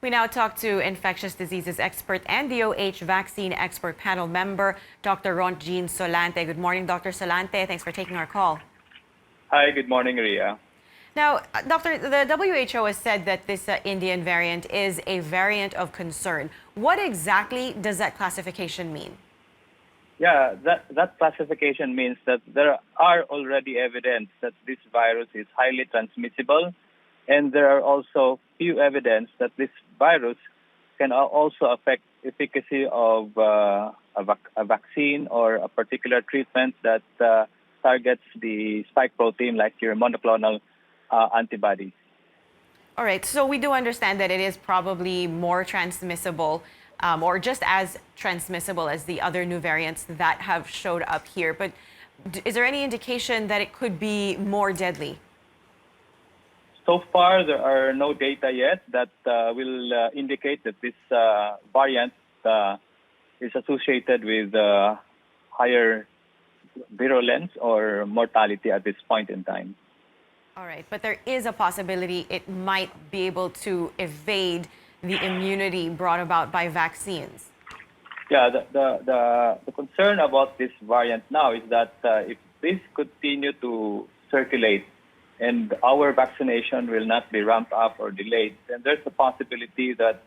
We now talk to infectious diseases expert and DOH vaccine expert panel member, Dr. Rontgene Solante. Good morning, Dr. Solante. Thanks for taking our call. Hi, good morning, Ria. Now, Doctor, the WHO has said that this Indian variant is a variant of concern. What exactly does that classification mean? Yeah, that classification means that there are already evidence that this virus is highly transmissible, and there are also few evidence that this virus can also affect efficacy of a vaccine or a particular treatment that targets the spike protein, like your monoclonal antibodies. All right, so we do understand that it is probably more transmissible or just as transmissible as the other new variants that have showed up here. But is there any indication that it could be more deadly? So far, there are no data yet that will indicate that this variant is associated with higher virulence or mortality at this point in time. All right, but there is a possibility it might be able to evade the immunity brought about by vaccines. Yeah, the concern about this variant now is that if this continue to circulate and our vaccination will not be ramped up or delayed, then there's a possibility that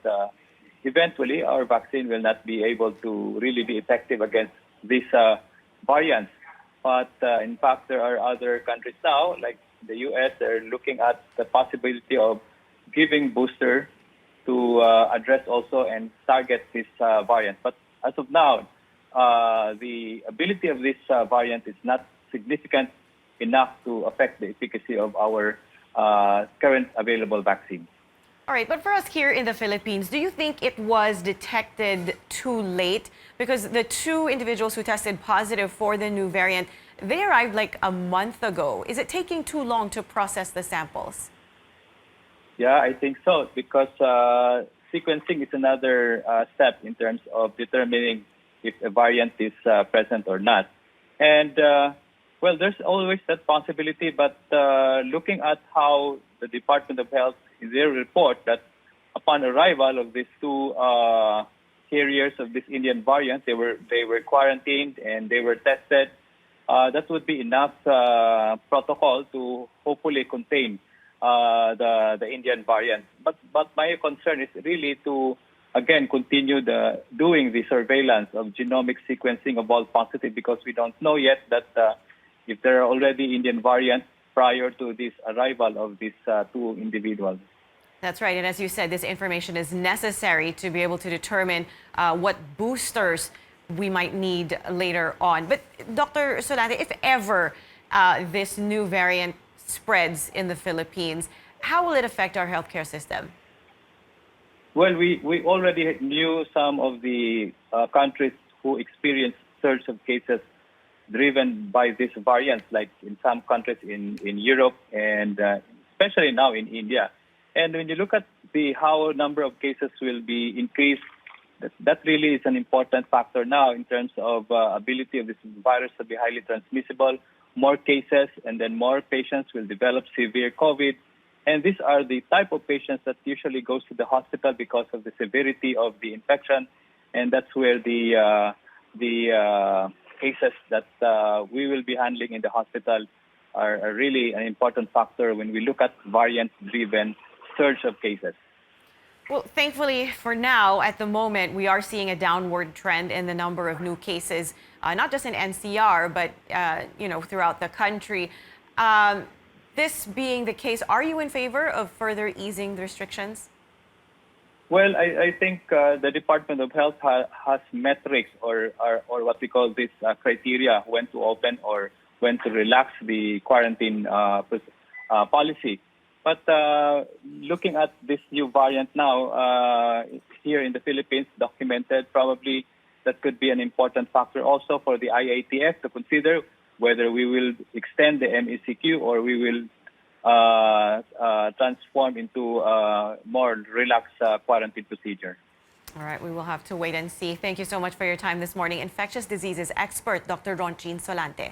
eventually our vaccine will not be able to really be effective against these variants. But in fact, there are other countries now, like the U.S., they're looking at the possibility of giving booster to address also and target this variant. But as of now, the ability of this variant is not significant enough to affect the efficacy of our current available vaccine. All right, but for us here in the Philippines, do you think it was detected too late? Because the two individuals who tested positive for the new variant, they arrived like a month ago. Is it taking too long to process the samples? Yeah, I think so, because sequencing is another step in terms of determining if a variant is present or not. And, well, there's always that possibility, but looking at how the Department of Health, in their report, that upon arrival of these two carriers of this Indian variant, they were quarantined and they were tested. That would be enough protocol to hopefully contain the Indian variant. But my concern is really to, again, continue doing the surveillance of genomic sequencing of all positive, because we don't know yet that if there are already Indian variants prior to this arrival of these two individuals. That's right. And as you said, this information is necessary to be able to determine what boosters we might need later on. But Dr. Solante, if ever this new variant spreads in the Philippines, how will it affect our healthcare system? Well, we already knew some of the countries who experienced surge of cases driven by this variant, like in some countries in Europe and especially now in India. And when you look at how number of cases will be increased, that really is an important factor now in terms of ability of this virus to be highly transmissible. More cases and then more patients will develop severe COVID. And these are the type of patients that usually goes to the hospital because of the severity of the infection. And that's where the cases that we will be handling in the hospital are really an important factor when we look at variant-driven surge of cases. Well, thankfully, for now, at the moment, we are seeing a downward trend in the number of new cases, not just in NCR, but throughout the country. This being the case, are you in favor of further easing the restrictions? Well, I think the Department of Health has metrics or what we call this criteria when to open or when to relax the quarantine policy. But looking at this new variant now here in the Philippines, documented, probably that could be an important factor also for the IATF to consider whether we will extend the MECQ or we will transform into a more relaxed quarantine procedure. All right, we will have to wait and see. Thank you so much for your time this morning. Infectious diseases expert, Dr. Rontgene Solante.